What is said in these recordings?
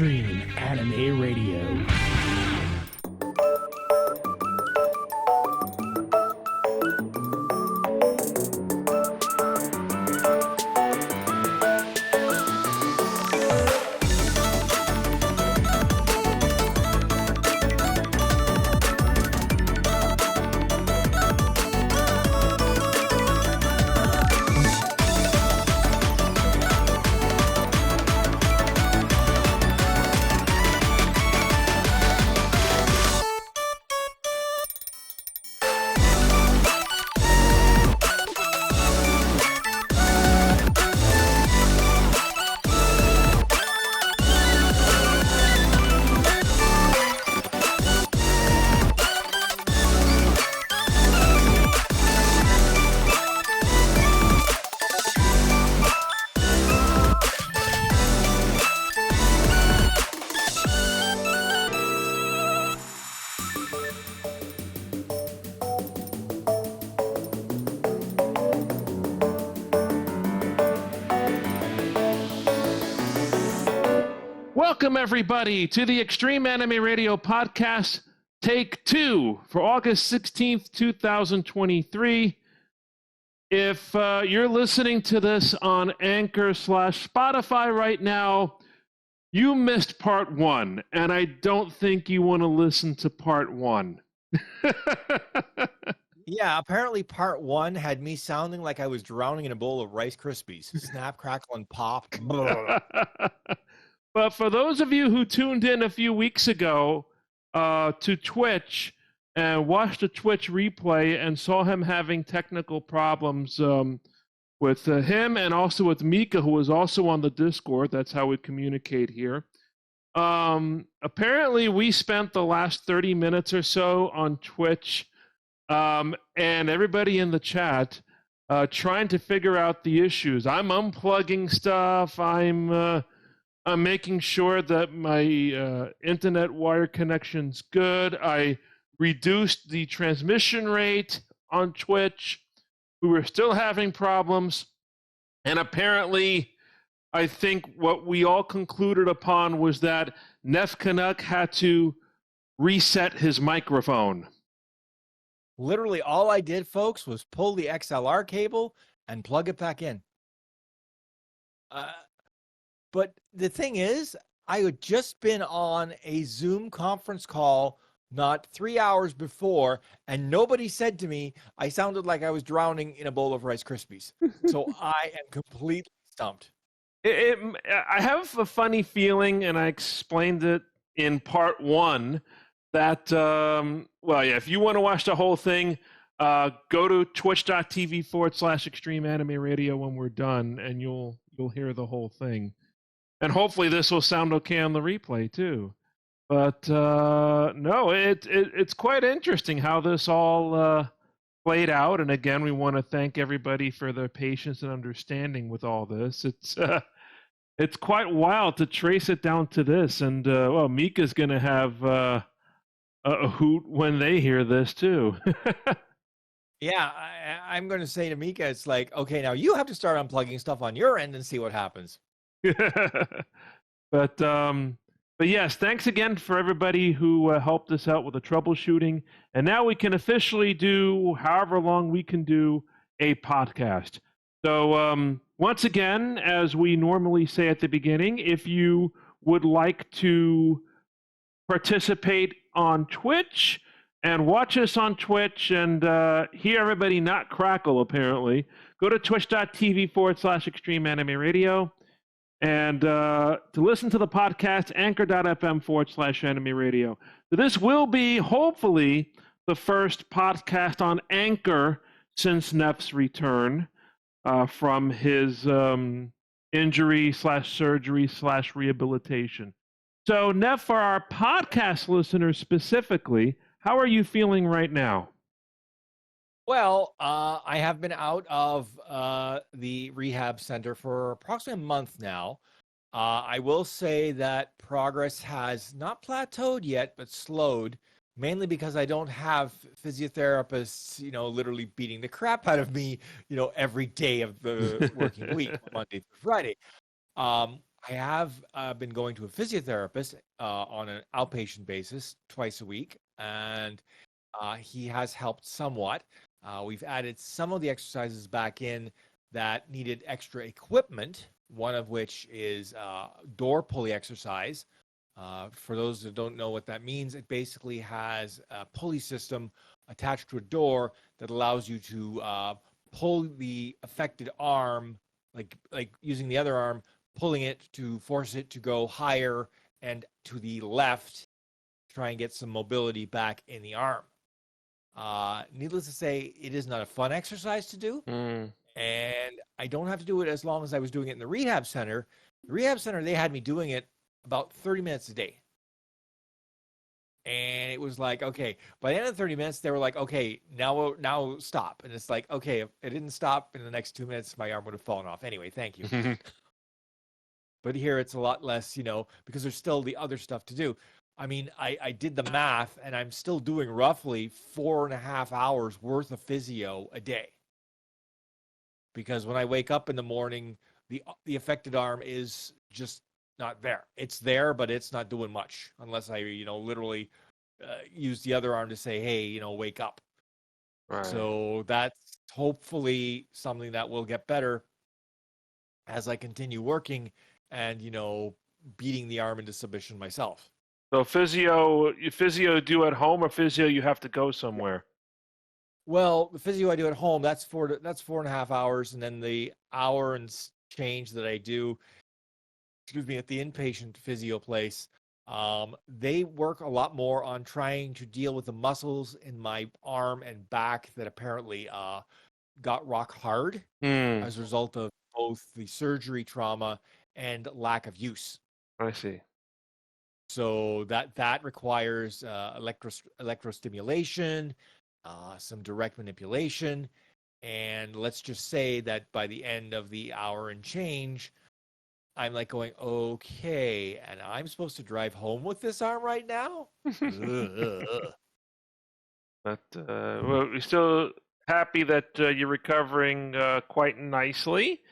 Extreme Anime Radio. Welcome, everybody, to the Extreme Anime Radio Podcast, Take 2 for August 16th, 2023. If you're listening to this on Anchor/Spotify right now, you missed part 1, and I don't think you want to listen to part 1. Yeah, apparently part 1 had me sounding like I was drowning in a bowl of Rice Krispies. Snap, crackle, and pop. But for those of you who tuned in a few weeks ago to Twitch and watched the Twitch replay and saw him having technical problems with him and also with Mika, who was also on the Discord, that's how we communicate here. Apparently, we spent the last 30 minutes or so on Twitch and everybody in the chat trying to figure out the issues. I'm unplugging stuff. I'm making sure that my internet wire connection's good. I reduced the transmission rate on Twitch. We were still having problems. And apparently, I think what we all concluded upon was that Nef Canuck had to reset his microphone. Literally, all I did, folks, was pull the XLR cable and plug it back in. But the thing is, I had just been on a Zoom conference call not 3 hours before, and nobody said to me I sounded like I was drowning in a bowl of Rice Krispies. So I am completely stumped. I have a funny feeling, and I explained it in part 1, that, if you want to watch the whole thing, go to twitch.tv/Extreme Anime Radio when we're done, and you'll hear the whole thing. And hopefully this will sound okay on the replay too. But no, it's quite interesting how this all played out. And again, we want to thank everybody for their patience and understanding with all this. It's quite wild to trace it down to this. And Mika's going to have a hoot when they hear this too. Yeah, I'm going to say to Mika, it's like, okay, now you have to start unplugging stuff on your end and see what happens. But yes, thanks again for everybody who helped us out with the troubleshooting. And now we can officially do however long we can do a podcast. So once again, as we normally say at the beginning, if you would like to participate on Twitch and watch us on Twitch and hear everybody not crackle, apparently, go to twitch.tv/Extreme Anime Radio. And to listen to the podcast, anchor.fm/Anime Radio. So this will be, hopefully, the first podcast on Anchor since Nef's return from his injury/surgery/rehabilitation. So, Nef, for our podcast listeners specifically, how are you feeling right now? Well, I have been out of the rehab center for approximately a month now. I will say that progress has not plateaued yet, but slowed, mainly because I don't have physiotherapists, literally beating the crap out of me, every day of the working week, Monday through Friday. I have been going to a physiotherapist on an outpatient basis twice a week, and he has helped somewhat. We've added some of the exercises back in that needed extra equipment, one of which is door pulley exercise. For those that don't know what that means, it basically has a pulley system attached to a door that allows you to pull the affected arm, like using the other arm, pulling it to force it to go higher and to the left, try and get some mobility back in the arm. Needless to say, it is not a fun exercise to do. And I don't have to do it as long as I was doing it in the rehab center. The rehab center, they had me doing it about 30 minutes a day. And it was like, okay, by the end of 30 minutes, they were like, okay, now stop. And it's like, okay, if it didn't stop in the next 2 minutes, my arm would have fallen off. Anyway, thank you. But here it's a lot less, because there's still the other stuff to do. I mean, I did the math, and I'm still doing roughly 4.5 hours worth of physio a day. Because when I wake up in the morning, the affected arm is just not there. It's there, but it's not doing much unless I, literally use the other arm to say, hey, wake up. Right. So that's hopefully something that will get better as I continue working and, beating the arm into submission myself. So physio do at home, or physio you have to go somewhere? Well, the physio I do at home, that's 4.5 hours, and then the hour and change that I do, at the inpatient physio place, they work a lot more on trying to deal with the muscles in my arm and back that apparently got rock hard as a result of both the surgery trauma and lack of use. I see. So that requires electrostimulation, some direct manipulation, and let's just say that by the end of the hour and change, I'm like going, okay, and I'm supposed to drive home with this arm right now? But we're still happy that you're recovering quite nicely.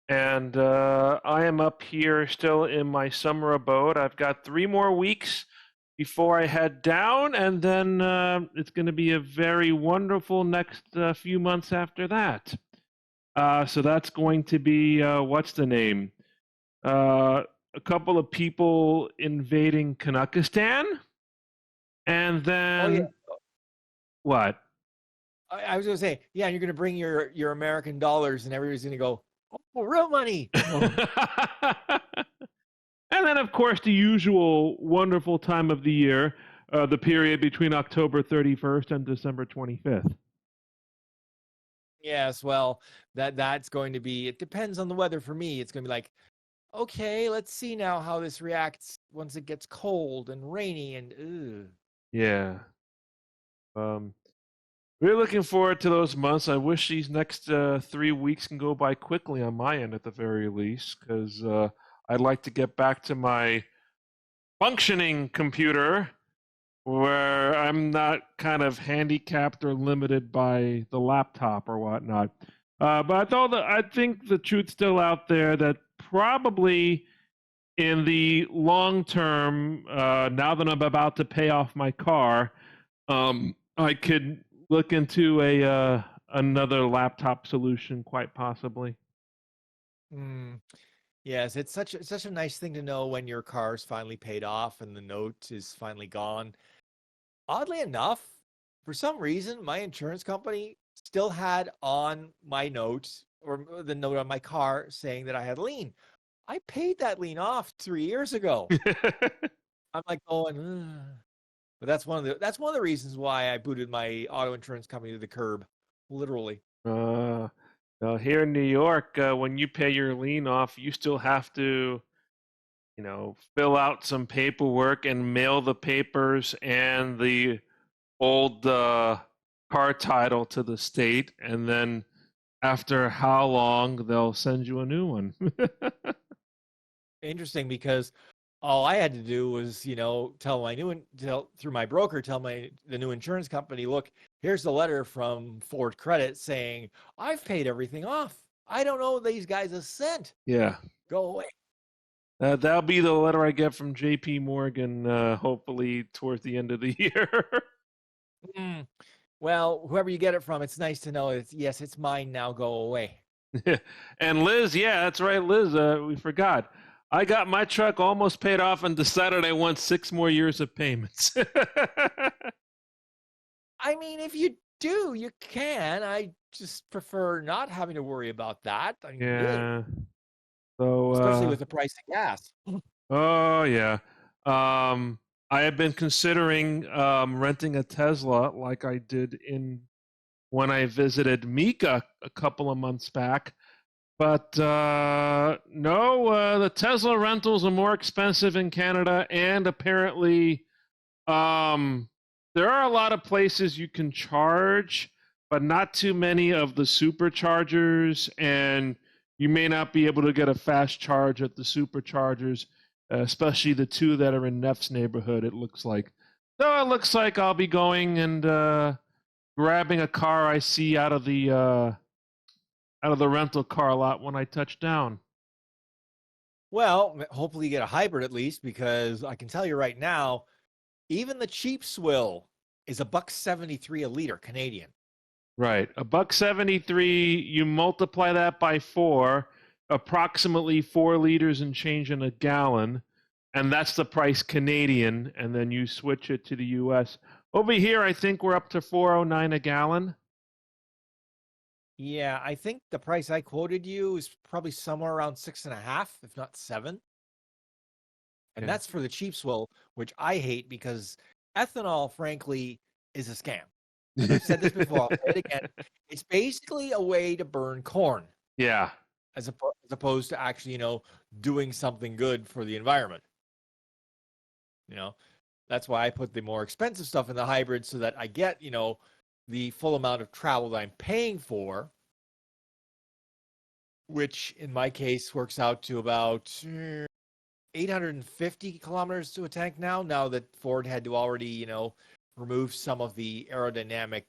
And I am up here still in my summer abode. I've got 3 more weeks before I head down, and then it's going to be a very wonderful next few months after that. So that's going to be, what's the name? A couple of people invading Kazakhstan, and then what? I was going to say, yeah, you're going to bring your American dollars, and everybody's going to go, oh, real money. And then, of course, the usual wonderful time of the year, the period between October 31st and December 25th. Yes, well, that's going to be, it depends on the weather for me. It's going to be like, okay, let's see now how this reacts once it gets cold and rainy and ugh. Yeah. We're looking forward to those months. I wish these next 3 weeks can go by quickly on my end at the very least, because I'd like to get back to my functioning computer where I'm not kind of handicapped or limited by the laptop or whatnot. But I think the truth's still out there that probably in the long term, now that I'm about to pay off my car, I could look into another laptop solution, quite possibly. Yes, it's such a nice thing to know when your car's finally paid off and the note is finally gone. Oddly enough, for some reason, my insurance company still had on my note, or the note on my car, saying that I had lien. I paid that lien off 3 years ago. I'm like going, ugh. But that's one of the reasons why I booted my auto insurance company to the curb, literally. Well, here in New York, when you pay your lien off, you still have to, fill out some paperwork and mail the papers and the old car title to the state, and then after how long they'll send you a new one. Interesting, because all I had to do was, through my broker, tell the new insurance company, look, here's the letter from Ford Credit saying I've paid everything off. I don't know these guys a cent. Yeah. Go away. That'll be the letter I get from J.P. Morgan, hopefully towards the end of the year. Mm. Well, whoever you get it from, it's nice to know yes, it's mine now. Go away. And Liz, yeah, that's right, Liz. We forgot. I got my truck almost paid off and decided I want 6 more years of payments. I mean, if you do, you can. I just prefer not having to worry about that. I mean, Yeah. So, especially with the price of gas. oh yeah. I have been considering renting a Tesla like I did when I visited Mika a couple of months back. But no, the Tesla rentals are more expensive in Canada, and apparently there are a lot of places you can charge, but not too many of the superchargers, and you may not be able to get a fast charge at the superchargers, especially the 2 that are in Nef's neighborhood, it looks like. So it looks like I'll be going and grabbing a car I see out of the rental car lot when I touch down. Well, hopefully you get a hybrid at least, because I can tell you right now, even the cheap swill is $1.73 a liter Canadian. Right, $1.73. You multiply that by 4, approximately 4 liters and change in a gallon, and that's the price Canadian. And then you switch it to the U.S. Over here, I think we're up to $4.09 a gallon. Yeah, I think the price I quoted you is probably somewhere around 6.5, if not 7. And that's for the cheap swill, which I hate because ethanol, frankly, is a scam. And I've said this before, I'll say it again. It's basically a way to burn corn. Yeah. As opposed to actually, doing something good for the environment. That's why I put the more expensive stuff in the hybrid so that I get, the full amount of travel that I'm paying for, which in my case works out to about 850 kilometers to a tank now that Ford had to already, remove some of the aerodynamic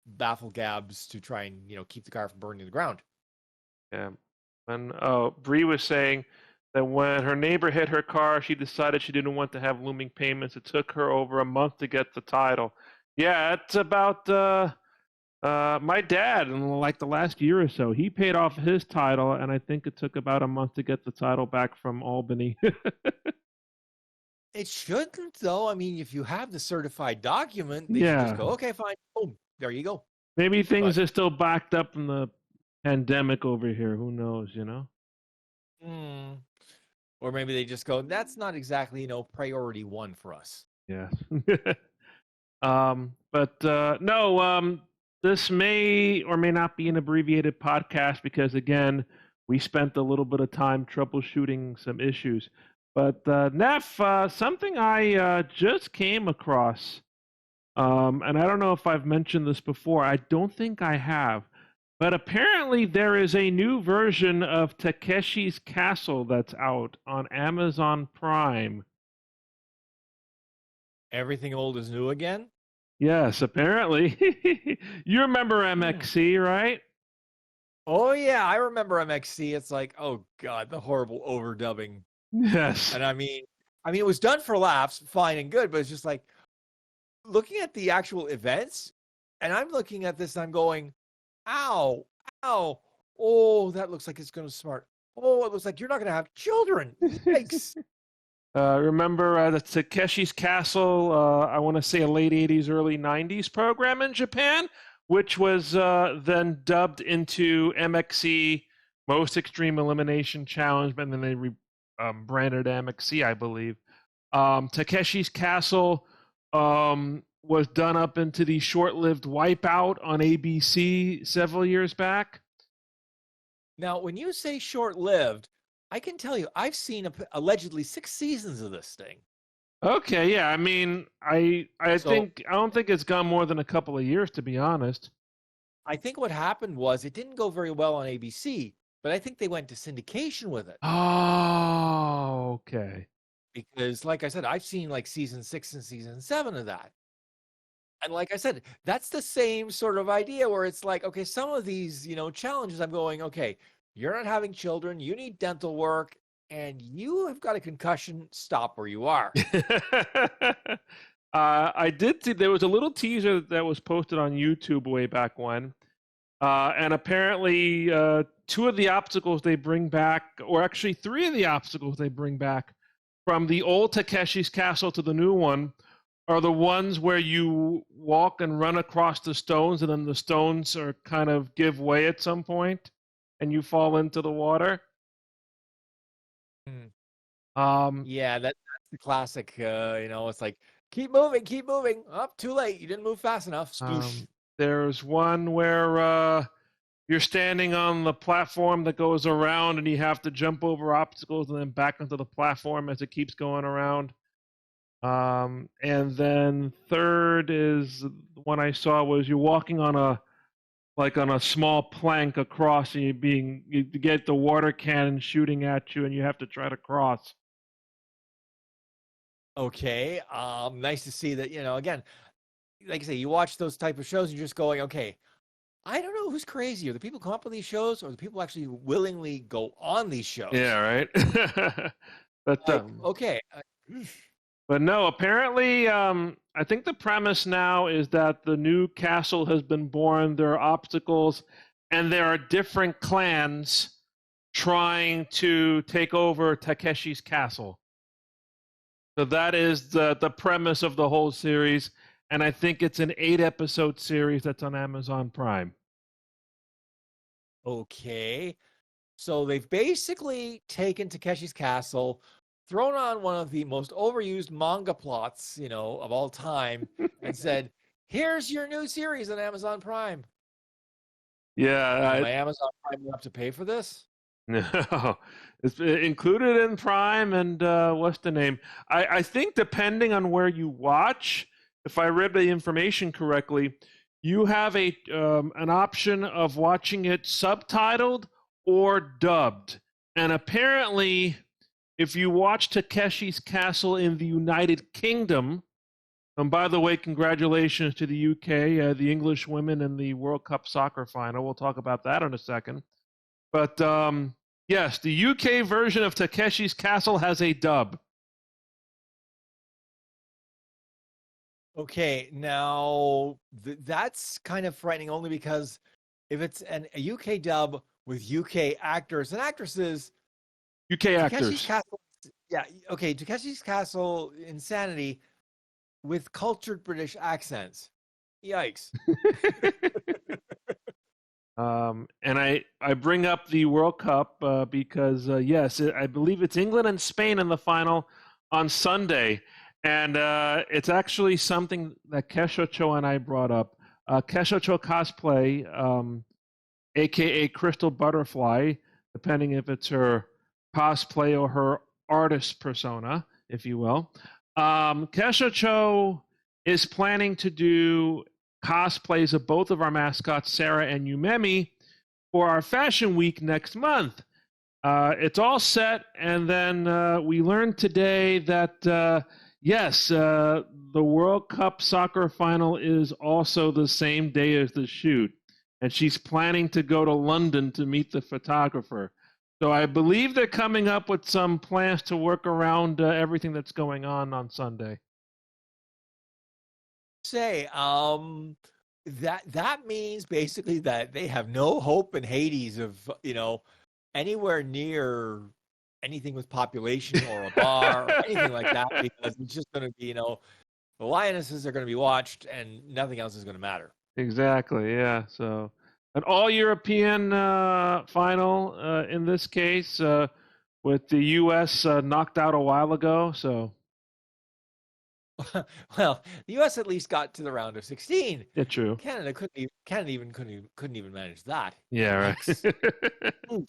baffle gabs to try and, keep the car from burning to the ground. Yeah. And Bree was saying that when her neighbor hit her car, she decided she didn't want to have looming payments. It took her over a month to get the title. Yeah, it's about my dad in like the last year or so. He paid off his title, and I think it took about a month to get the title back from Albany. It shouldn't, though. I mean, if you have the certified document, they should Yeah. just go, okay, fine. Boom, there you go. Maybe things are still backed up in the pandemic over here. Who knows, Or maybe they just go, that's not exactly, priority 1 for us. Yeah. No, this may or may not be an abbreviated podcast because, again, we spent a little bit of time troubleshooting some issues. But Nef, something I just came across, and I don't know if I've mentioned this before. I don't think I have. But apparently there is a new version of Takeshi's Castle that's out on Amazon Prime. Everything old is new again? Yes, apparently. You remember MXC, right? Oh, yeah, I remember MXC. It's like, oh, God, the horrible overdubbing. Yes. And I mean, it was done for laughs, fine and good, but it's just like, looking at the actual events, and I'm looking at this and I'm going, ow, oh, that looks like it's going to smart. Oh, it looks like you're not going to have children. Yikes. Remember the Takeshi's Castle, I want to say a late 80s, early 90s program in Japan, which was then dubbed into MXC Most Extreme Elimination Challenge, and then they branded MXC, I believe. Takeshi's Castle was done up into the short-lived Wipeout on ABC several years back. Now, when you say short-lived, I can tell you, I've seen allegedly 6 seasons of this thing. Okay, yeah. I mean, I don't think it's gone more than a couple of years, to be honest. I think what happened was it didn't go very well on ABC, but I think they went to syndication with it. Oh, okay. Because, like I said, I've seen like season 6 and season 7 of that. And like I said, that's the same sort of idea where it's like, okay, some of these, challenges I'm going, okay, you're not having children, you need dental work, and you have got a concussion, stop where you are. I did see there was a little teaser that was posted on YouTube way back when. And apparently, two of the obstacles they bring back, or actually three of the obstacles they bring back from the old Takeshi's Castle to the new one, are the ones where you walk and run across the stones, and then the stones are kind of give way at some point, and you fall into the water. Yeah, that's the classic. It's like keep moving. Up, too late. You didn't move fast enough. Sploosh. There's one where you're standing on the platform that goes around, and you have to jump over obstacles and then back onto the platform as it keeps going around. And then third is the one I saw was you're walking on a small plank across, and you get the water cannon shooting at you, and you have to try to cross. Okay. Nice to see that. Again, like I say, you watch those type of shows, and you're just going, okay. I don't know who's crazier, the people come up with these shows or the people actually willingly go on these shows. Yeah, right. But okay. But no, apparently, I think the premise now is that the new castle has been born. There are obstacles, and there are different clans trying to take over Takeshi's castle. So that is the premise of the whole series, and I think it's an 8-episode series that's on Amazon Prime. Okay. So they've basically taken Takeshi's Castle, thrown on one of the most overused manga plots, of all time, and said, here's your new series on Amazon Prime. Yeah. My Amazon Prime have to pay for this? No. It's included in Prime, and what's the name? I think depending on where you watch, if I read the information correctly, you have an option of watching it subtitled or dubbed. And apparently, if you watch Takeshi's Castle in the United Kingdom, and by the way, congratulations to the UK, the English women in the World Cup soccer final. We'll talk about that in a second. But yes, the UK version of Takeshi's Castle has a dub. Okay, now that's kind of frightening only because if it's a UK dub with UK actors and actresses, UK actors. Takeshi's Castle insanity with cultured British accents. Yikes. And I bring up the World Cup because, yes, I believe it's England and Spain in the final on Sunday. And it's actually something that Keshocho and I brought up. Keshocho Cosplay, a.k.a. Crystal Butterfly, depending if it's her cosplay or her artist persona, if you will. Keshocho is planning to do cosplays of both of our mascots, Sarah and Yumemi, for our Fashion Week next month. It's all set, and then we learned today that... yes, the World Cup soccer final is also the same day as the shoot, and she's planning to go to London to meet the photographer. So I believe they're coming up with some plans to work around everything that's going on Sunday. That means basically that they have no hope in Hades of anywhere near anything with population or a bar or anything like that, because it's just going to be, the Lionesses are going to be watched and nothing else is going to matter. Exactly, yeah. So an all-European final in this case with the U.S. Knocked out a while ago. So, well, the U.S. at least got to the round of 16. Yeah, true. Canada couldn't even manage that. Yeah, right.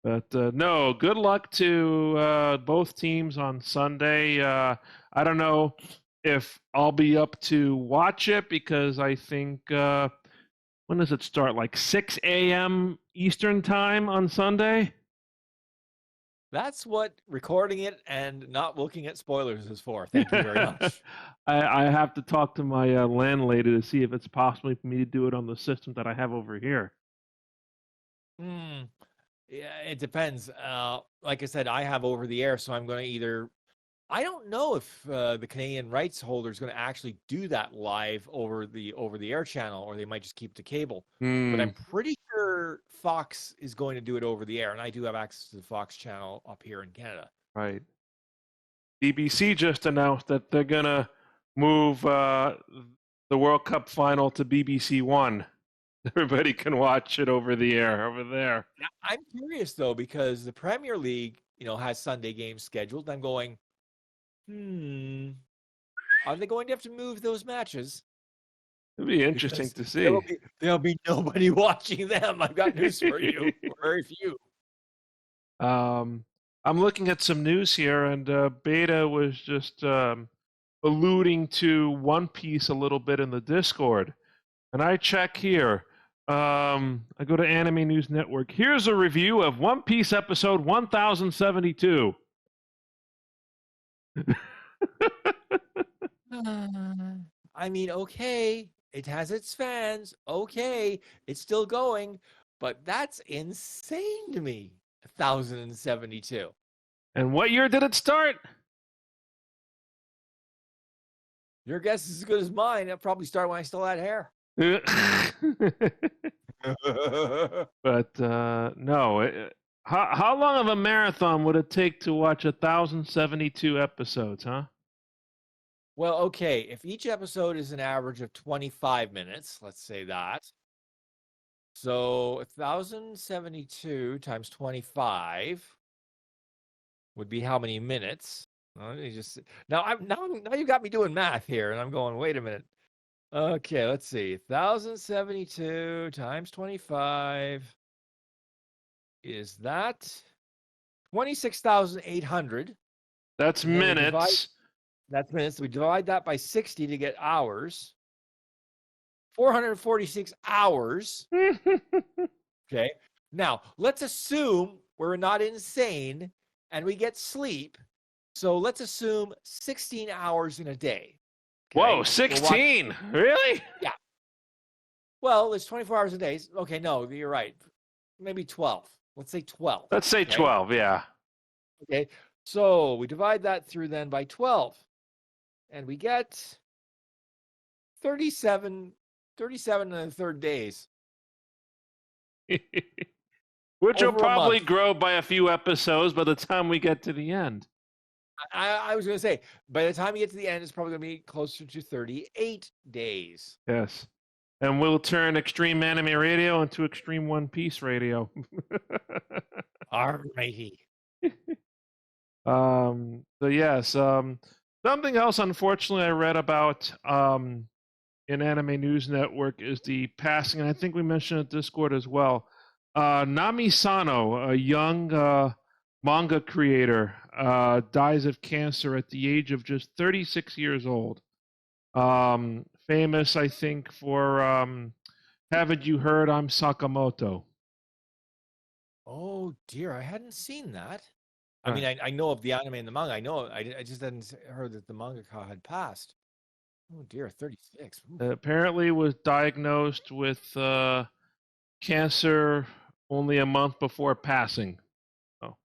But no, good luck to both teams on Sunday. I don't know if I'll be up to watch it because I think, when does it start? Like 6 a.m. Eastern time on Sunday? That's what recording it and not looking at spoilers is for. Thank you very much. I have to talk to my landlady to see if it's possible for me to do it on the system that I have over here. Yeah, it depends. Like I said, I have over the air, so I'm going to either. I don't know if the Canadian rights holder is going to actually do that live over the air channel, or they might just keep the cable. But Hmm. I'm pretty sure Fox is going to do it over the air, and I do have access to the Fox channel up here in Canada. Right. BBC just announced that they're gonna move the World Cup final to BBC One. Everybody can watch it over the air over there. Now, I'm curious though because the Premier League, has Sunday games scheduled. I'm going, are they going to have to move those matches? It'd be interesting Because to see. there'll be nobody watching them. I've got news for you. Very few. I'm looking at some news here, and Beta was just alluding to One Piece a little bit in the Discord. And I check here. I go to Anime News Network. Here's a review of One Piece episode 1072. I mean, okay, it has its fans. Okay, it's still going, but that's insane to me. 1072. And what year did it start? Your guess is as good as mine. It'll probably start when I still had hair. But no. How long of a marathon would it take to watch 1072 episodes, huh? Well, okay, if each episode is an average of 25 minutes, let's say that. So 1072 times 25 would be how many minutes? Let me just now you got me doing math here, and I'm going, wait a minute. Okay, let's see. 1072 times 25 is that 26,800. That's minutes. That's minutes. We divide that by 60 to get hours. 446 hours. Okay. Now, let's assume we're not insane and we get sleep. So let's assume 16 hours in a day. Okay? Whoa, 16? Really? Yeah. Well, there's 24 hours a day. Okay, no, you're right. Maybe 12. Let's say 12. Let's say 12, yeah. Okay. So we divide that through then by 12. And we get 37 and a third days. Which will probably grow by a few episodes by the time we get to the end. I was going to say, by the time you get to the end, it's probably going to be closer to 38 days. Yes. And we'll turn Extreme Anime Radio into Extreme One Piece Radio. Alrighty. So yes, something else unfortunately I read about in Anime News Network is the passing, and I think we mentioned it in Discord as well. Nami Sano, a young manga creator, dies of cancer at the age of just 36 years old. Famous, I think, for Haven't You Heard I'm Sakamoto? Oh dear, I hadn't seen that. I mean, I know of the anime and the manga. I know. I just hadn't heard that the mangaka had passed. Oh dear, 36. Apparently was diagnosed with cancer only a month before passing. So,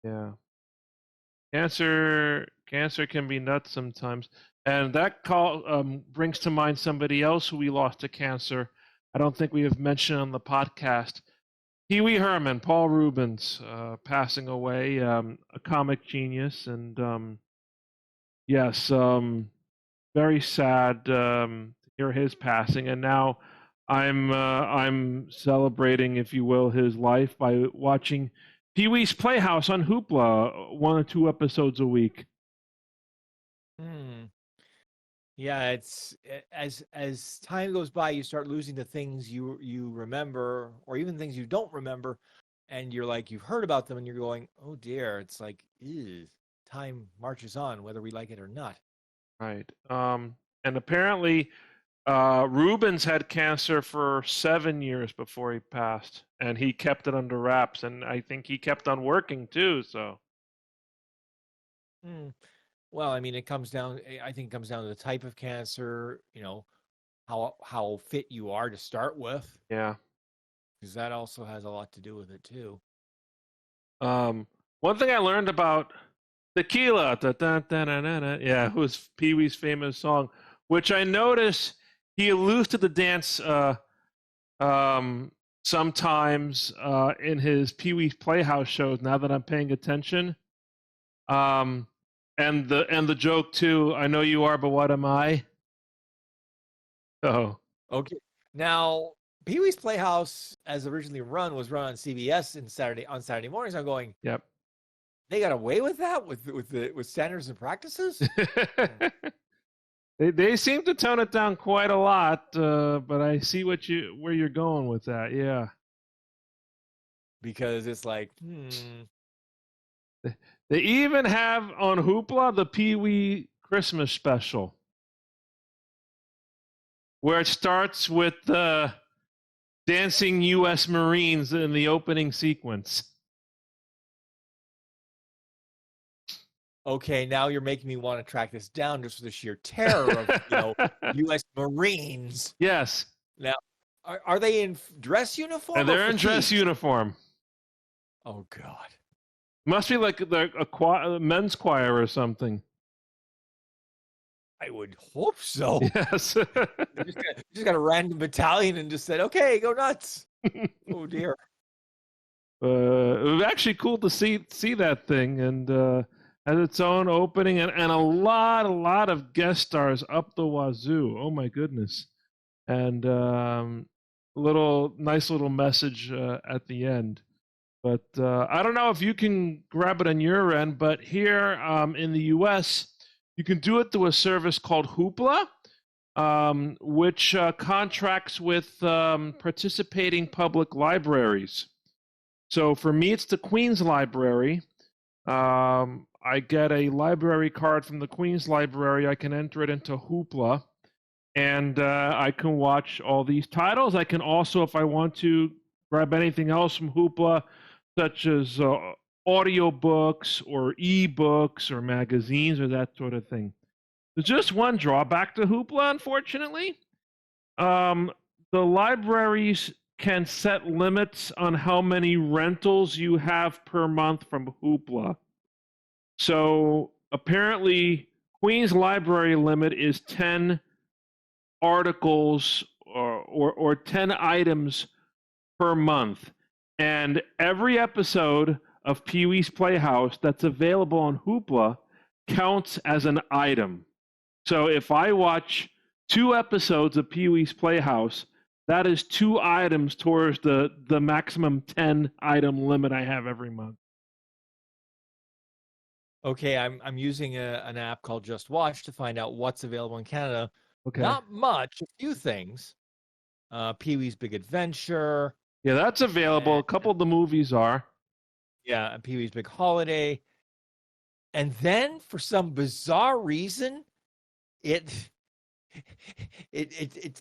yeah. Cancer can be nuts sometimes. And that brings to mind somebody else who we lost to cancer. I don't think we have mentioned on the podcast. Pee-wee Herman, Paul Reubens, passing away, a comic genius, and yes, very sad to hear his passing. And now I'm celebrating, if you will, his life by watching Pee-wee's Playhouse on Hoopla, 1 or 2 episodes a week. Yeah, it's as time goes by, you start losing the things you remember, or even things you don't remember, and you're like, you've heard about them, and you're going, oh dear, it's like, ew, time marches on, whether we like it or not. Right. And apparently, Reubens had cancer for 7 years before he passed, and he kept it under wraps, and I think he kept on working too. So. Well, I mean, I think it comes down to the type of cancer, how fit you are to start with. Yeah. because that also has a lot to do with it too. One thing I learned about Tequila, yeah, who's Pee Wee's famous song, which I notice he alludes to the dance sometimes in his Pee Wee's Playhouse shows. Now that I'm paying attention, and the joke too. I know you are, but what am I? Oh, Okay. Now, Pee Wee's Playhouse, as originally run, was run on CBS on Saturday mornings. I'm going, yep. they got away with that with standards and practices. They seem to tone it down quite a lot, but I see where you're going with that. Yeah, because it's like, They even have on Hoopla the Pee Wee Christmas special, where it starts with the dancing U.S. Marines in the opening sequence. Okay, now you're making me want to track this down just for the sheer terror of U.S. Marines. Yes. Now, are they in dress uniform? And they're in dress uniform. Oh God. Must be like a men's choir or something. I would hope so. Yes. just got a random battalion and just said, "Okay, go nuts." Oh dear. It was actually cool to see that thing, and has its own opening and a lot of guest stars up the wazoo. Oh my goodness. And nice little message at the end. But I don't know if you can grab it on your end, but here in the U.S., you can do it through a service called Hoopla, which contracts with participating public libraries. So for me, it's the Queen's Library. I get a library card from the Queen's Library. I can enter it into Hoopla, and I can watch all these titles. I can also, if I want to, grab anything else from Hoopla, such as audiobooks or ebooks or magazines or that sort of thing. There's just one drawback to Hoopla, unfortunately. The libraries can set limits on how many rentals you have per month from Hoopla. So apparently, Queen's Library limit is 10 articles or 10 items per month. And every episode of Pee Wee's Playhouse that's available on Hoopla counts as an item. So if I watch 2 episodes of Pee Wee's Playhouse, that is 2 items towards the maximum 10 item limit I have every month. Okay, I'm using an app called Just Watch to find out what's available in Canada. Okay. Not much, a few things. Pee Wee's Big Adventure. Yeah, that's available. A couple of the movies are. Yeah, Pee Wee's Big Holiday. And then for some bizarre reason, it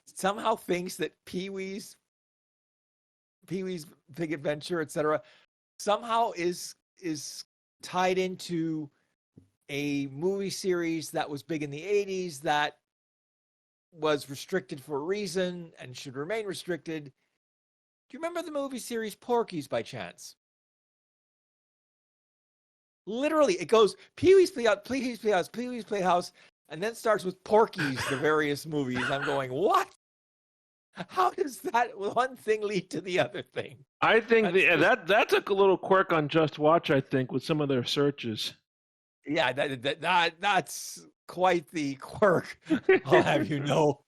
somehow thinks that Pee Wee's Big Adventure, etc., somehow is tied into a movie series that was big in the 80s that was restricted for a reason and should remain restricted. Do you remember the movie series Porky's by chance? Literally, it goes Pee Wee's Playhouse, Pee Wee's Playhouse, Pee Wee's Playhouse, and then starts with Porky's, the various movies. I'm going, what? How does that one thing lead to the other thing? I think that took a little quirk on Just Watch, I think, with some of their searches. Yeah, that's quite the quirk, I'll have you know.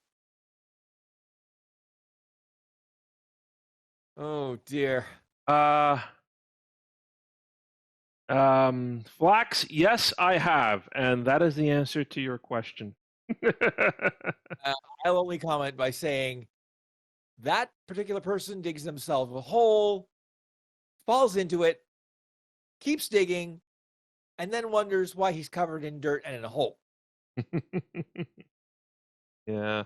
Oh, dear. Flax, yes, I have. And that is the answer to your question. I'll only comment by saying that particular person digs themselves a hole, falls into it, keeps digging, and then wonders why he's covered in dirt and in a hole. Yeah.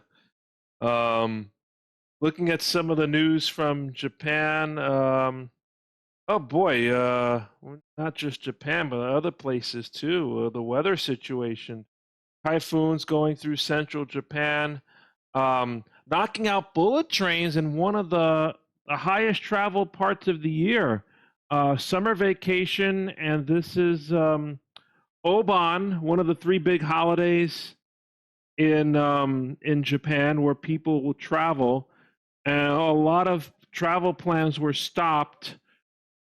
Looking at some of the news from Japan. Oh boy, not just Japan, but other places too. The weather situation. Typhoons going through central Japan, knocking out bullet trains in one of the the highest traveled parts of the year. Summer vacation, and this is Oban, one of the three big holidays in Japan where people will travel, and a lot of travel plans were stopped.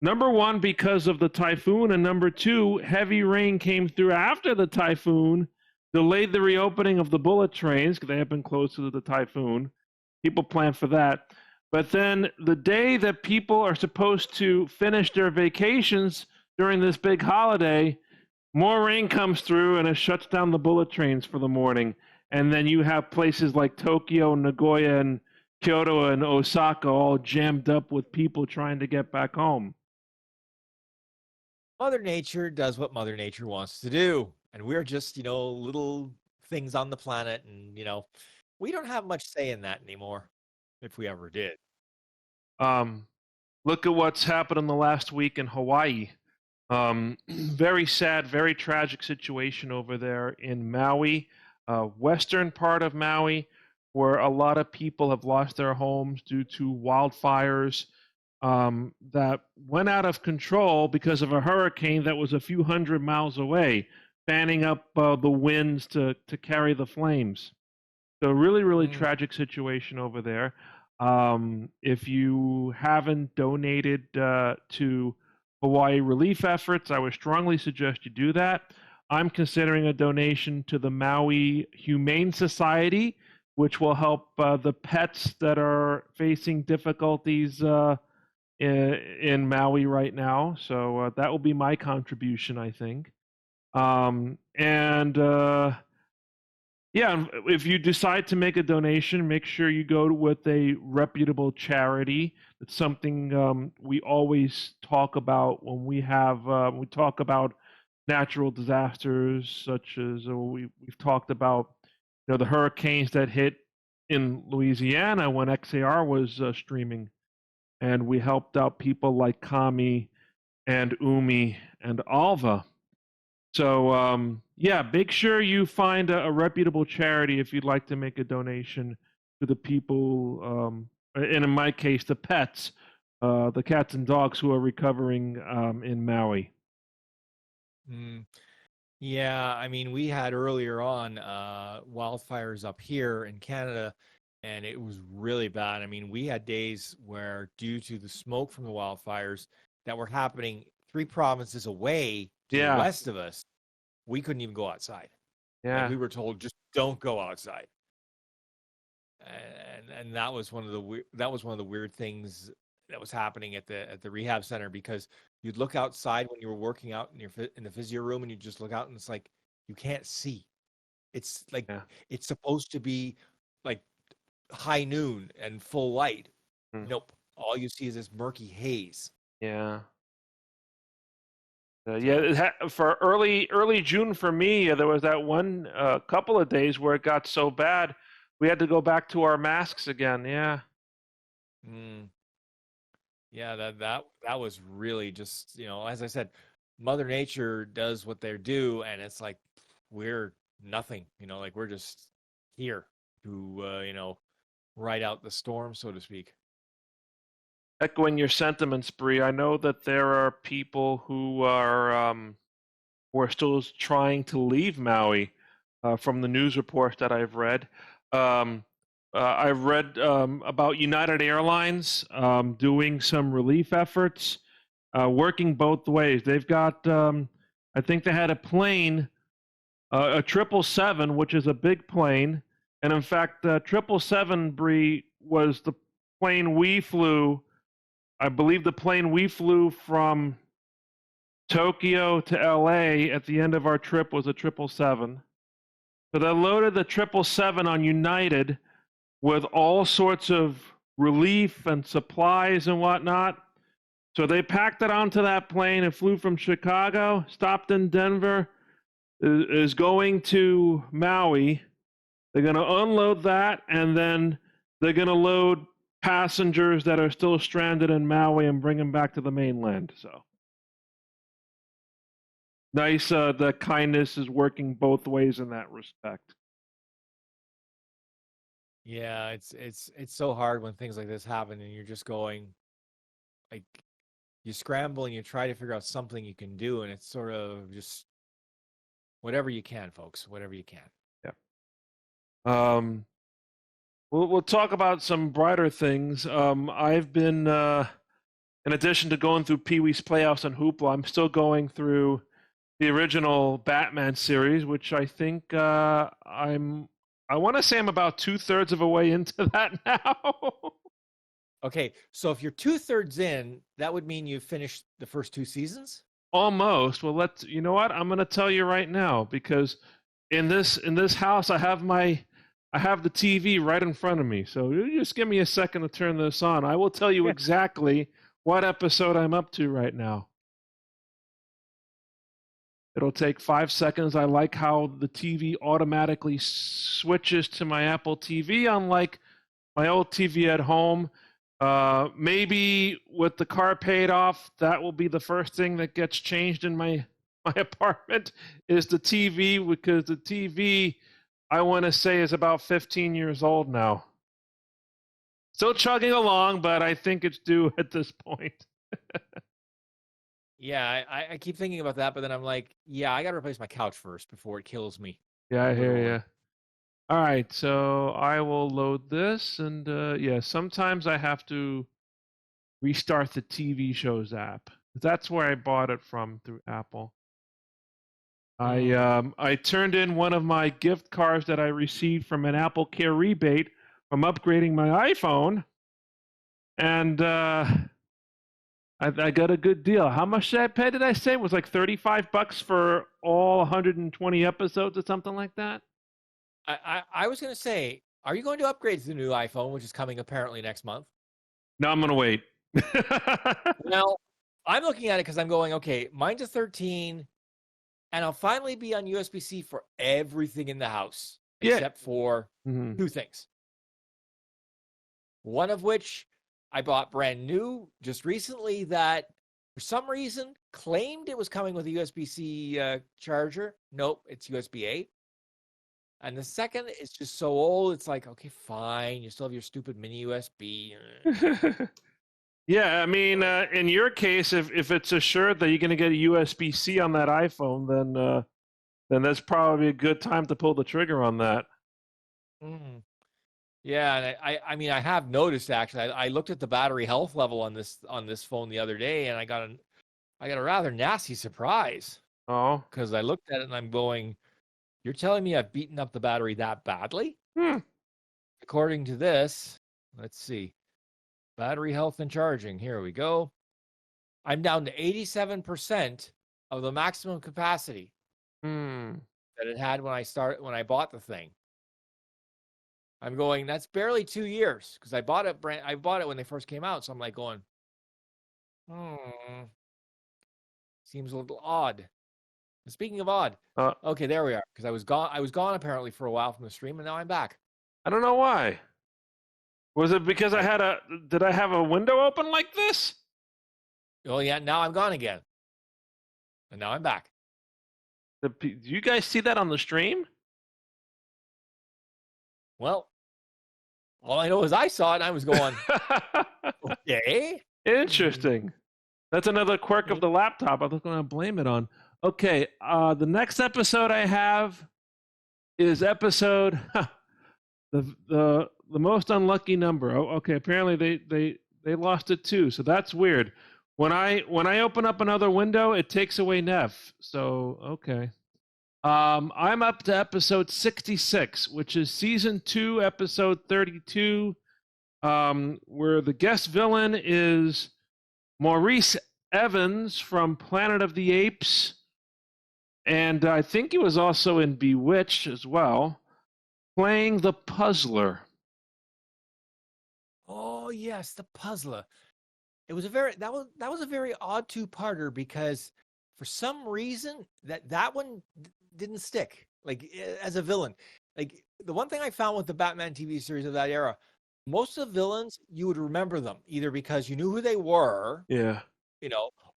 Number one, because of the typhoon, and number two, heavy rain came through after the typhoon, delayed the reopening of the bullet trains because they have been closed to the typhoon. People plan for that. But then the day that people are supposed to finish their vacations during this big holiday, more rain comes through and it shuts down the bullet trains for the morning. And then you have places like Tokyo, Nagoya, and Kyoto and Osaka all jammed up with people trying to get back home. Mother Nature does what Mother Nature wants to do. And we're just, little things on the planet. And, we don't have much say in that anymore, if we ever did. Look at what's happened in the last week in Hawaii. Very sad, very tragic situation over there in Maui, western part of Maui, where a lot of people have lost their homes due to wildfires that went out of control because of a hurricane that was a few hundred miles away, fanning up the winds to carry the flames. So really, really tragic situation over there. If you haven't donated to Hawaii relief efforts, I would strongly suggest you do that. I'm considering a donation to the Maui Humane Society, which will help the pets that are facing difficulties in Maui right now. So that will be my contribution, I think. Yeah, if you decide to make a donation, make sure you go with a reputable charity. It's something we always talk about when we talk about natural disasters, such as we've talked about, the hurricanes that hit in Louisiana when XAR was streaming, and we helped out people like Kami and Umi and Alva. So, yeah, make sure you find a reputable charity if you'd like to make a donation to the people, and in my case, the pets, the cats and dogs who are recovering in Maui. Yeah, I mean, we had earlier on wildfires up here in Canada, and it was really bad. I mean, we had days where, due to the smoke from the wildfires that were happening 3 provinces away to the west of us, we couldn't even go outside. Yeah. Like, we were told, just don't go outside. And that was one of the weird things that was happening at the rehab center, because you'd look outside when you were working out in the physio room, and you just look out and it's like you can't see. It's like it's supposed to be like high noon and full light. Nope. All you see is this murky haze. Yeah. For early June for me, there was that one couple of days where it got so bad we had to go back to our masks again. Yeah. Yeah, that was really just, as I said, Mother Nature does what they do, and it's like we're nothing, like we're just here to ride out the storm, so to speak. Echoing your sentiments, Bree, I know that there are people who are still trying to leave Maui from the news reports that I've read. I've read about United Airlines doing some relief efforts, working both ways. They've got, I think they had a plane, a 777, which is a big plane. And in fact, 777, Bree, was the plane we flew. I believe the plane we flew from Tokyo to LA at the end of our trip was a 777. So they loaded the 777 on United with all sorts of relief and supplies and whatnot. So they packed it onto that plane and flew from Chicago, stopped in Denver, is going to Maui. They're going to unload that, and then they're going to load passengers that are still stranded in Maui and bring them back to the mainland. So nice. The kindness is working both ways in that respect. Yeah, it's so hard when things like this happen and you're just going like you scramble and you try to figure out something you can do, and it's sort of just whatever you can, folks, whatever you can. Yeah. We'll talk about some brighter things. I've been in addition to going through Pee Wee's Playhouse and Hoopla, I'm still going through the original Batman series, which I think I want to say I'm about 2/3 of a way into that now. Okay, so if you're 2/3 in, that would mean you've finished the first 2 seasons? Almost. Well, you know what? I'm going to tell you right now, because in this house I have the TV right in front of me. So you just give me a second to turn this on. I will tell you exactly what episode I'm up to right now. It'll take 5 seconds. I like how the TV automatically switches to my Apple TV, unlike my old TV at home. Maybe with the car paid off, that will be the first thing that gets changed in my apartment is the TV, because the TV, I want to say, is about 15 years old now. Still chugging along, but I think it's due at this point. Yeah, I keep thinking about that, but then I'm like, yeah, I got to replace my couch first before it kills me. Yeah, I hear you. All right, so I will load this, and yeah, sometimes I have to restart the TV shows app. That's where I bought it from, through Apple. I turned in one of my gift cards that I received from an Apple Care rebate from upgrading my iPhone, and I got a good deal. How much did I pay? Did I say it was like $35 for all 120 episodes or something like that? I was going to say, are you going to upgrade to the new iPhone, which is coming apparently next month? No, I'm going to wait. Well, I'm looking at it because I'm going, okay, mine's a 13, and I'll finally be on USB-C for everything in the house, except for 2 things. One of which I bought brand new just recently that, for some reason, claimed it was coming with a USB-C charger. Nope, it's USB-A. And the second is just so old, it's like, okay, fine. You still have your stupid mini USB. Yeah, I mean, in your case, if it's assured that you're going to get a USB-C on that iPhone, then that's probably a good time to pull the trigger on that. Yeah, and I mean, I have noticed, actually. I looked at the battery health level on this phone the other day, and I got a rather nasty surprise. Oh, because I looked at it and I'm going, you're telling me I've beaten up the battery that badly? According to this, let's see. Battery health and charging. Here we go. I'm down to 87% of the maximum capacity that it had when I bought the thing. I'm going, that's barely 2 years, because I bought it when they first came out. So I'm like going, seems a little odd. Speaking of odd, okay, there we are. Because I was gone apparently for a while from the stream, and now I'm back. I don't know why. Was it because did I have a window open like this? Oh yeah, now I'm gone again. And now I'm back. Do you guys see that on the stream? Well, all I know is I saw it and I was going, okay. Interesting. That's another quirk of the laptop I'm going to blame it on. Okay, the next episode I have is episode the most unlucky number. Oh, okay, apparently they lost it too, so that's weird. When I open up another window, it takes away Nef. So okay, I'm up to episode 66, which is season 2, episode 32, where the guest villain is Maurice Evans from Planet of the Apes, and I think he was also in Bewitched as well, playing the Puzzler. Oh yes, the Puzzler. It was that was a very odd 2-parter, because for some reason that one didn't stick, like, as a villain. Like, the one thing I found with the Batman TV series of that era, most of the villains, you would remember them either because you knew who they were,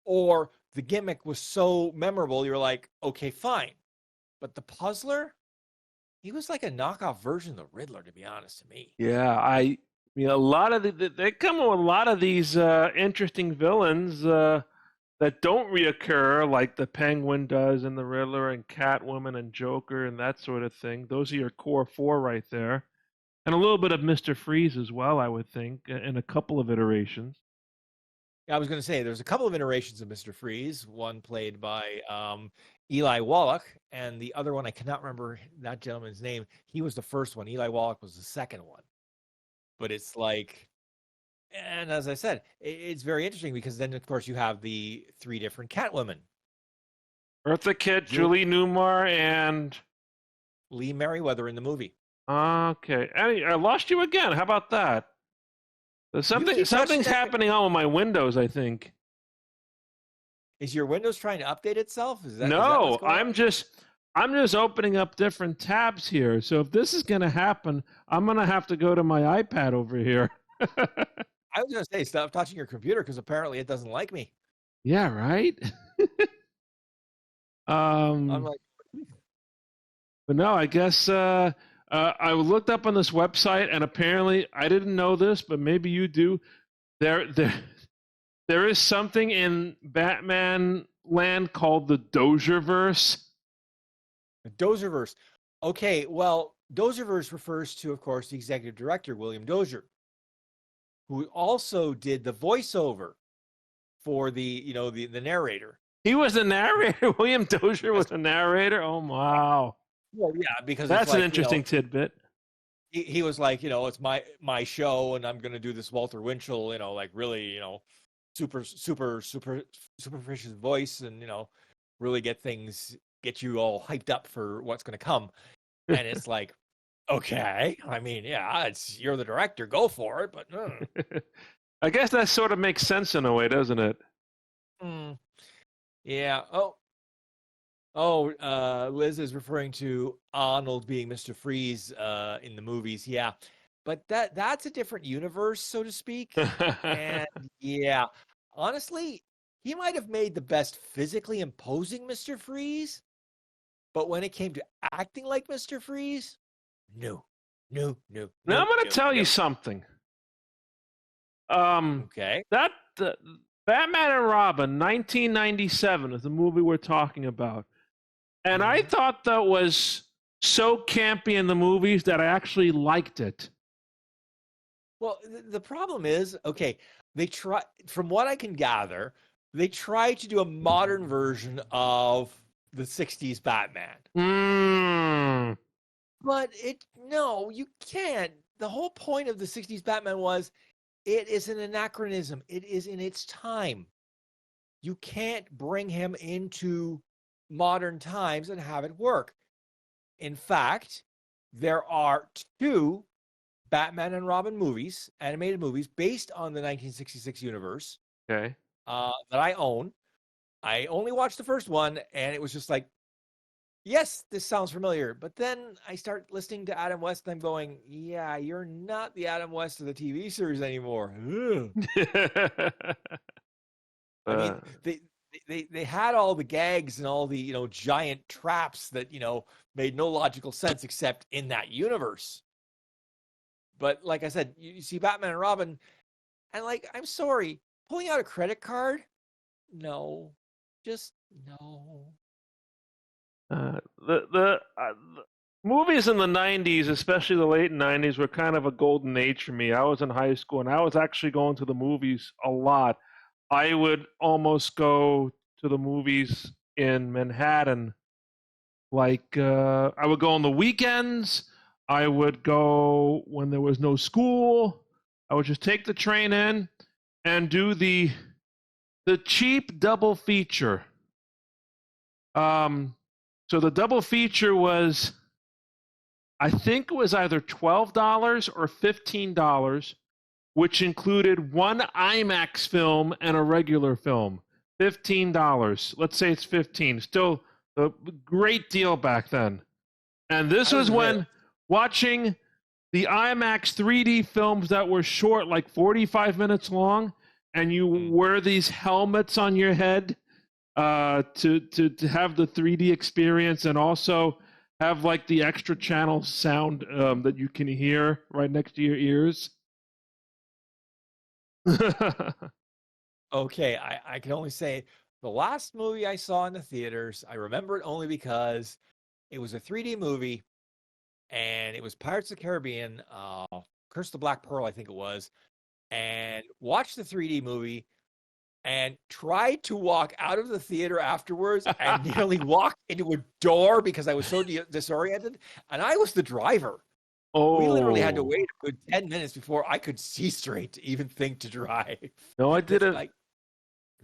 or the gimmick was so memorable, you're like, okay, fine. But the Puzzler, he was like a knockoff version of the Riddler, to be honest to me. Yeah, I mean, a lot of they come with a lot of these interesting villains that don't reoccur, like the Penguin does in the Riddler and Catwoman and Joker and that sort of thing. Those are your core four right there. And a little bit of Mr. Freeze as well, I would think, in a couple of iterations. Yeah, I was going to say there's a couple of iterations of Mr. Freeze, one played by Eli Wallach, and the other one, I cannot remember that gentleman's name. He was the first one. Eli Wallach was the second one. But it's like, and as I said, it's very interesting because then, of course, you have the three different Catwomen. Eartha Kitt, Julie Newmar, and Lee Merriweather in the movie. Okay. I lost you again. How about that? Something's happening on with my Windows, I think. Is your Windows trying to update itself? No, I'm just opening up different tabs here. So if this is going to happen, I'm going to have to go to my iPad over here. I was going to say, stop touching your computer because apparently it doesn't like me. Yeah, right? I'm like, but no, I guess I looked up on this website, and apparently I didn't know this, but maybe you do. There is something in Batman land called the Dozierverse. The Dozierverse. Okay, well, Dozierverse refers to, of course, the executive director, William Dozier, who also did the voiceover for the narrator. He was the narrator. William Dozier was the narrator. Oh, wow. Well, yeah, because that's an interesting tidbit. He was like, it's my show, and I'm going to do this Walter Winchell, like really, super superficial voice, and really get you all hyped up for what's going to come. And it's like, okay, I mean, yeah, you're the director, go for it, but I guess that sort of makes sense in a way, doesn't it? Yeah. Liz is referring to Arnold being Mr. Freeze in the movies. Yeah, but that's a different universe, so to speak. And yeah, honestly, he might have made the best physically imposing Mr. Freeze, but when it came to acting like Mr. Freeze, no. Now I'm going to tell you something. Okay. That Batman and Robin, 1997 is the movie we're talking about. And I thought that was so campy in the movies that I actually liked it. Well, the problem is, okay, from what I can gather, they tried to do a modern version of the 60s Batman. But no, you can't. The whole point of the 60s Batman was it is an anachronism. It is in its time. You can't bring him into modern times and have it work. In fact, there are 2 Batman and Robin movies, animated movies, based on the 1966 universe. Okay. That I own. I only watched the first one, and it was just like, yes, this sounds familiar. But then I start listening to Adam West, and I'm going, yeah, you're not the Adam West of the TV series anymore. I mean, they had all the gags and all the giant traps that made no logical sense except in that universe. But like I said, you see Batman and Robin, and like, I'm sorry, pulling out a credit card, no, just no. The movies in the 90s, especially the late 90s, were kind of a golden age for me. I was in high school, and I was actually going to the movies a lot. I would almost go to the movies in Manhattan. Like, I would go on the weekends. I would go when there was no school. I would just take the train in and do the cheap double feature. So the double feature was, I think it was either $12 or $15, which included one IMAX film and a regular film. $15. Let's say it's 15. Still a great deal back then. And this was when watching the IMAX 3D films that were short, like 45 minutes long, and you wear these helmets on your head to have the 3D experience, and also have like the extra channel sound that you can hear right next to your ears. Okay, I can only say the last movie I saw in the theaters, I remember it only because it was a 3D movie, and it was Pirates of the Caribbean, Curse of the Black Pearl, I think it was, and watched the 3D movie and tried to walk out of the theater afterwards and nearly walked into a door because I was so disoriented, and I was the driver. We literally had to wait a good 10 minutes before I could see straight to even think to drive. No, I did it. Like,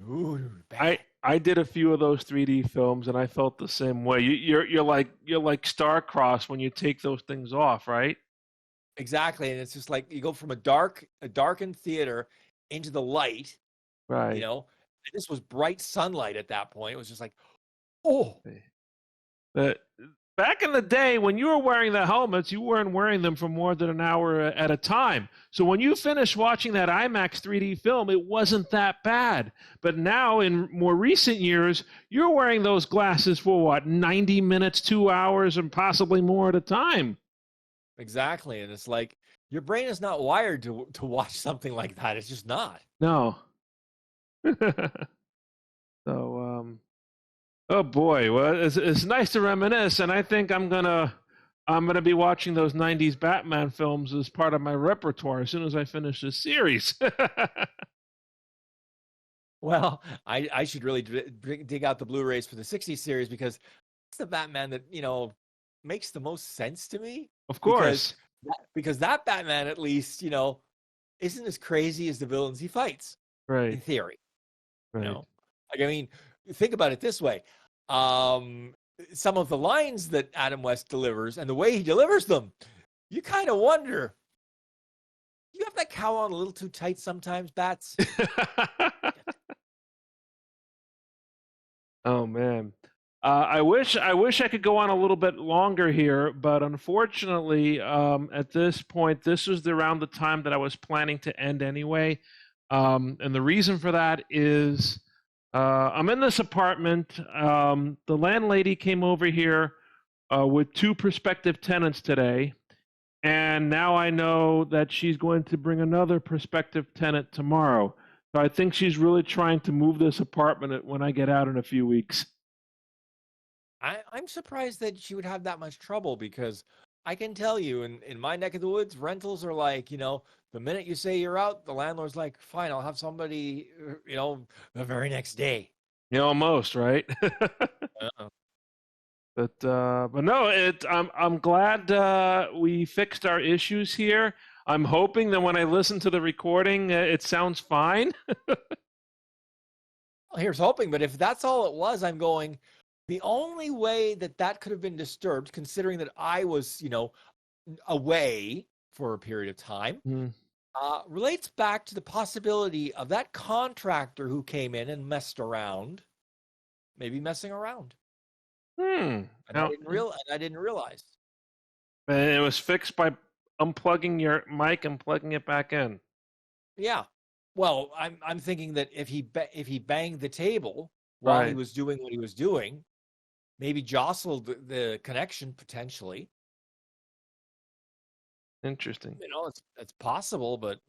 ooh, bad. I did a few of those 3D films, and I felt the same way. You're like star-crossed when you take those things off, right? Exactly, and it's just like you go from a darkened theater into the light, Right. you know. And this was bright sunlight at that point. It was just like, oh. Back in the day, when you were wearing the helmets, you weren't wearing them for more than an hour at a time. So when you finished watching that IMAX 3D film, it wasn't that bad. But now, in more recent years, you're wearing those glasses for what, 90 minutes, 2 hours, and possibly more at a time. Exactly, and it's like your brain is not wired to watch something like that. It's just not. No. So, oh boy, well, it's nice to reminisce, and I think I'm gonna be watching those '90s Batman films as part of my repertoire as soon as I finish this series. Well, I should really dig out the Blu-rays for the '60s series because it's the Batman that makes the most sense to me. Of course, because that Batman at least isn't as crazy as the villains he fights. Right. In theory, right. Like, I mean, think about it this way. Some of the lines that Adam West delivers and the way he delivers them, you kind of wonder, you have that cowl on a little too tight sometimes, Bats? Oh man. I wish I could go on a little bit longer here, but unfortunately, at this point, this was around the time that I was planning to end anyway. And the reason for that is I'm in this apartment. The landlady came over here with 2 prospective tenants today, and now I know that she's going to bring another prospective tenant tomorrow. So I think she's really trying to move this apartment when I get out in a few weeks. I'm surprised that she would have that much trouble because I can tell you in my neck of the woods, rentals are like, the minute you say you're out, the landlord's like, fine, I'll have somebody, the very next day. Almost, right? But no, I'm glad we fixed our issues here. I'm hoping that when I listen to the recording, it sounds fine. Well, here's hoping, but if that's all it was, I'm going, the only way that could have been disturbed, considering that I was, away for a period of time, relates back to the possibility of that contractor who came in and messed around, maybe messing around. And I didn't realize. And it was fixed by unplugging your mic and plugging it back in. Yeah. Well, I'm thinking that if he banged the table while he was doing what he was doing, maybe jostled the connection potentially. Interesting. It's possible, but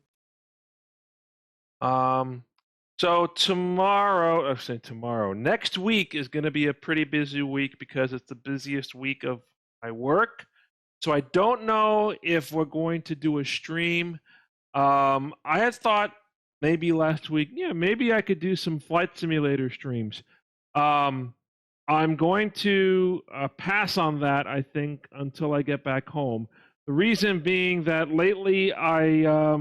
so next week is going to be a pretty busy week because it's the busiest week of my work. So I don't know if we're going to do a stream. I had thought maybe last week, maybe I could do some flight simulator streams. I'm going to pass on that, I think, until I get back home. The reason being that lately I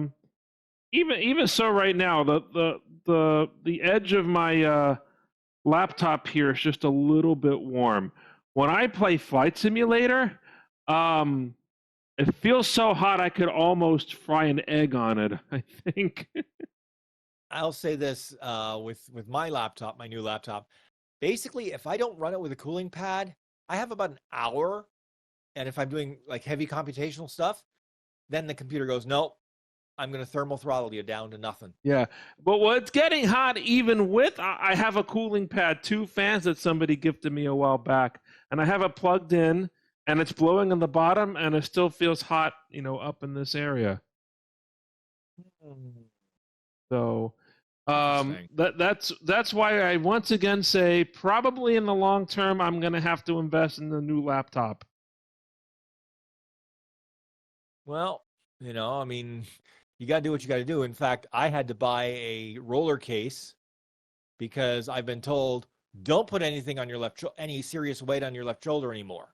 even so right now the edge of my laptop here is just a little bit warm. When I play Flight Simulator, it feels so hot I could almost fry an egg on it, I think. I'll say this with my laptop, my new laptop. Basically, if I don't run it with a cooling pad, I have about an hour. And if I'm doing like heavy computational stuff, then the computer goes, nope, I'm going to thermal throttle you down to nothing. Yeah. But it's getting hot even with, I have a cooling pad, 2 fans that somebody gifted me a while back. And I have it plugged in. and it's blowing on the bottom, and it still feels hot, up in this area. So that's why I once again say probably in the long term I'm going to have to invest in a new laptop. Well, I mean, you got to do what you got to do. In fact, I had to buy a roller case because I've been told don't put anything on your any serious weight on your left shoulder anymore.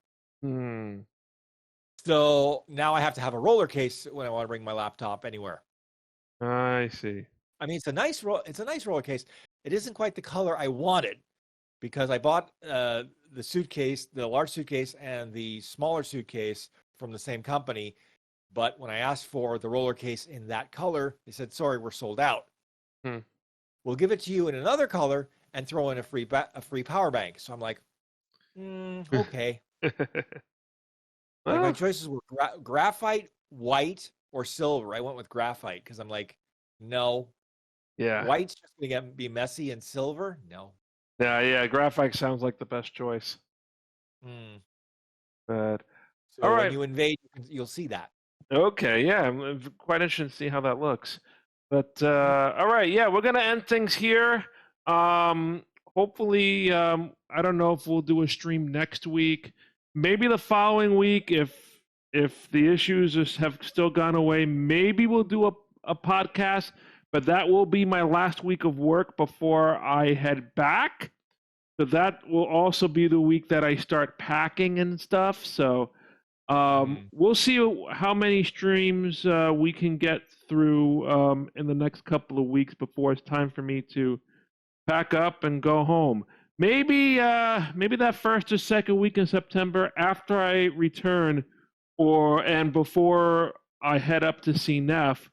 So now I have to have a roller case when I want to bring my laptop anywhere. I see. I mean, it's a nice roller case. It isn't quite the color I wanted because I bought the large suitcase and the smaller suitcase from the same company. But when I asked for the roller case in that color, they said, sorry, we're sold out. We'll give it to you in another color and throw in a free power bank. So I'm like, okay. My choices were graphite, white, or silver. I went with graphite because I'm like, no. Yeah. White's just going to be messy, and silver, no. Yeah. Graphite sounds like the best choice. But so all right. When you invade, you'll see that. Okay, yeah, I'm quite interested to see how that looks. But all right, yeah, we're gonna end things here. Hopefully, I don't know if we'll do a stream next week. Maybe the following week, if the issues have still gone away, maybe we'll do a podcast. But that will be my last week of work before I head back. So that will also be the week that I start packing and stuff. So. We'll see how many streams we can get through in the next couple of weeks before it's time for me to pack up and go home. Maybe that first or second week in September after I return, and before I head up to see Nef,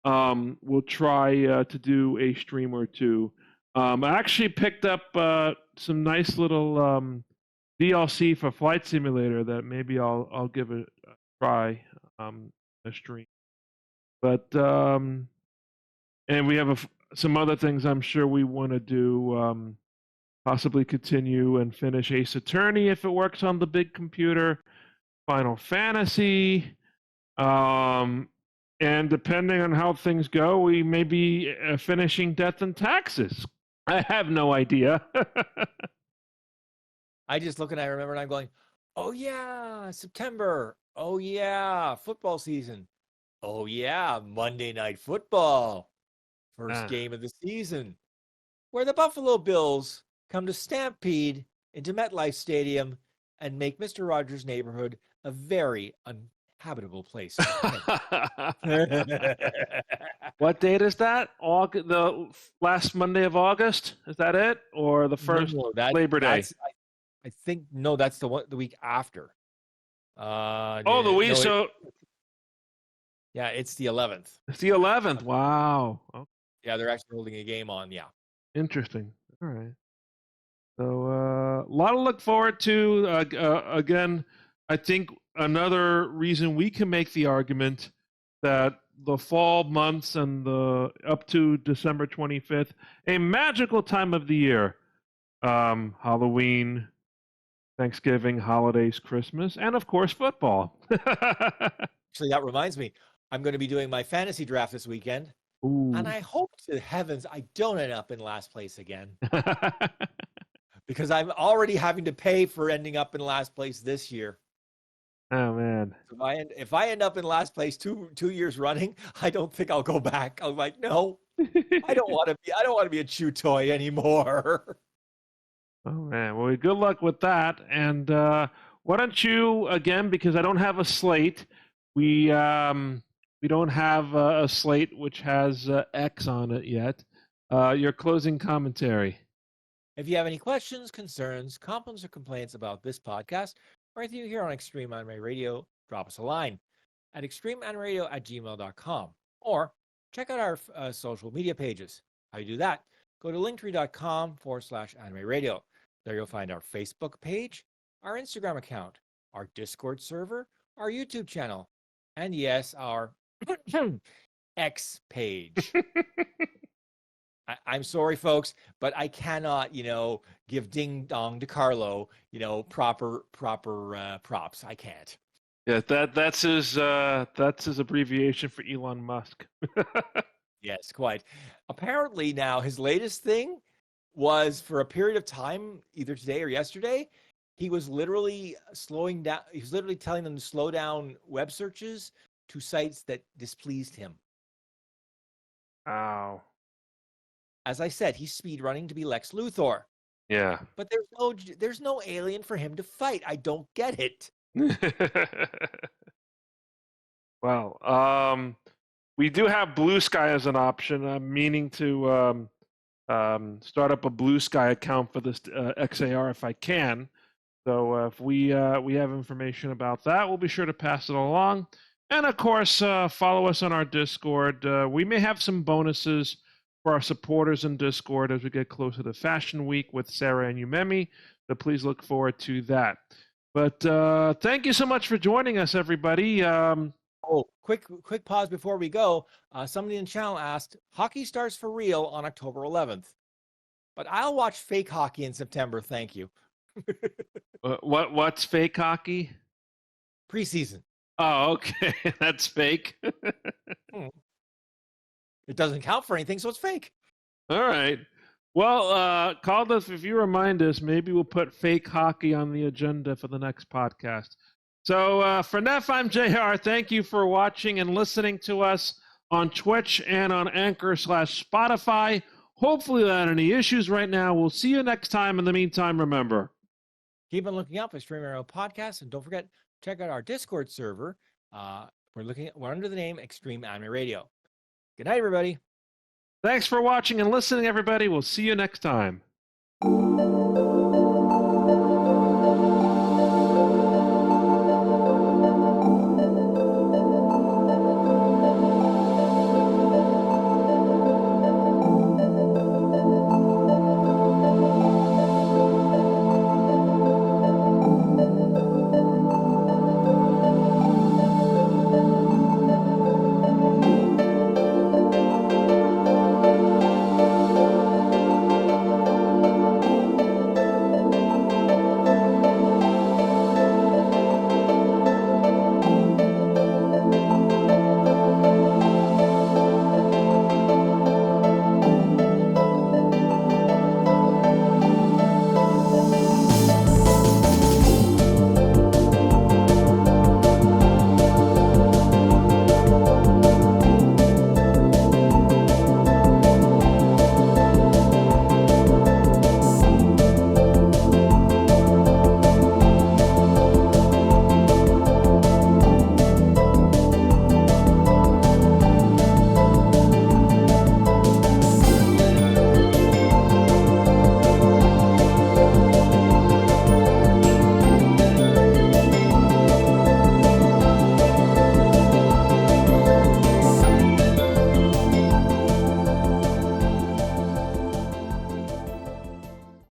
we'll try to do a stream or two. I actually picked up some nice little DLC for Flight Simulator that maybe I'll give it a try a stream. But and we have some other things I'm sure we want to do. Possibly continue and finish Ace Attorney if it works on the big computer. Final Fantasy. And depending on how things go, we may be finishing Death and Taxes. I have no idea. I just look and I remember and I'm going, oh yeah, September. Oh yeah, football season. Oh yeah, Monday Night Football. First game of the season. Where the Buffalo Bills come to stampede into MetLife Stadium and make Mr. Rogers' neighborhood a very uninhabitable place. What date is that? The last Monday of August? Is that it? Or the first Labor Day? I think that's the week after. The week. Yeah, it's the 11th. It's the 11th. Wow. Okay. Yeah, they're actually holding a game on. Yeah. Interesting. All right. So a lot to look forward to. Again, I think another reason we can make the argument that the fall months and up to December 25th, a magical time of the year. Halloween, Thanksgiving, holidays, Christmas, and of course football. Actually, that reminds me, I'm going to be doing my fantasy draft this weekend. Ooh. And I hope to heavens I don't end up in last place again. Because I'm already having to pay for ending up in last place this year. Oh man! If I end up in last place two years running, I don't think I'll go back. I'm like, no, I don't want to be a chew toy anymore. Oh man! Well, good luck with that. And why don't you again? Because I don't have a slate. We don't have a slate which has X on it yet. Your closing commentary. If you have any questions, concerns, compliments, or complaints about this podcast, or anything you hear on Extreme Anime Radio, drop us a line at extremeanimeradio@gmail.com, or check out our social media pages. How you do that? Go to linktree.com/anime radio. There you'll find our Facebook page, our Instagram account, our Discord server, our YouTube channel, and yes, our X page. I'm sorry, folks, but I cannot, give ding dong to Carlo, proper props. I can't. Yeah, that's his abbreviation for Elon Musk. Yes, quite. Apparently now his latest thing was for a period of time, either today or yesterday, he was literally slowing down. He was literally telling them to slow down web searches to sites that displeased him. Wow. As I said, he's speed running to be Lex Luthor. Yeah. But there's no alien for him to fight. I don't get it. Well, we do have Blue Sky as an option. I'm meaning to start up a Blue Sky account for this XAR if I can. So if we have information about that, we'll be sure to pass it along. And of course, follow us on our Discord. We may have some bonuses for our supporters in Discord as we get closer to Fashion Week with Sarah and Umemi. So please look forward to that. But thank you so much for joining us, everybody. Quick pause before we go. Somebody in the channel asked, hockey starts for real on October 11th. But I'll watch fake hockey in September, thank you. What's fake hockey? Preseason. Oh, okay. That's fake. It doesn't count for anything, so it's fake. All right. Well, Caldas, if you remind us, maybe we'll put fake hockey on the agenda for the next podcast. So for Nef, I'm JR. Thank you for watching and listening to us on Twitch and on Anchor/Spotify. Hopefully without any issues right now. We'll see you next time. In the meantime, remember, keep on looking up for JR Podcast, and don't forget, check out our Discord server. We're under the name Extreme Anime Radio. Good night, everybody. Thanks for watching and listening, everybody. We'll see you next time.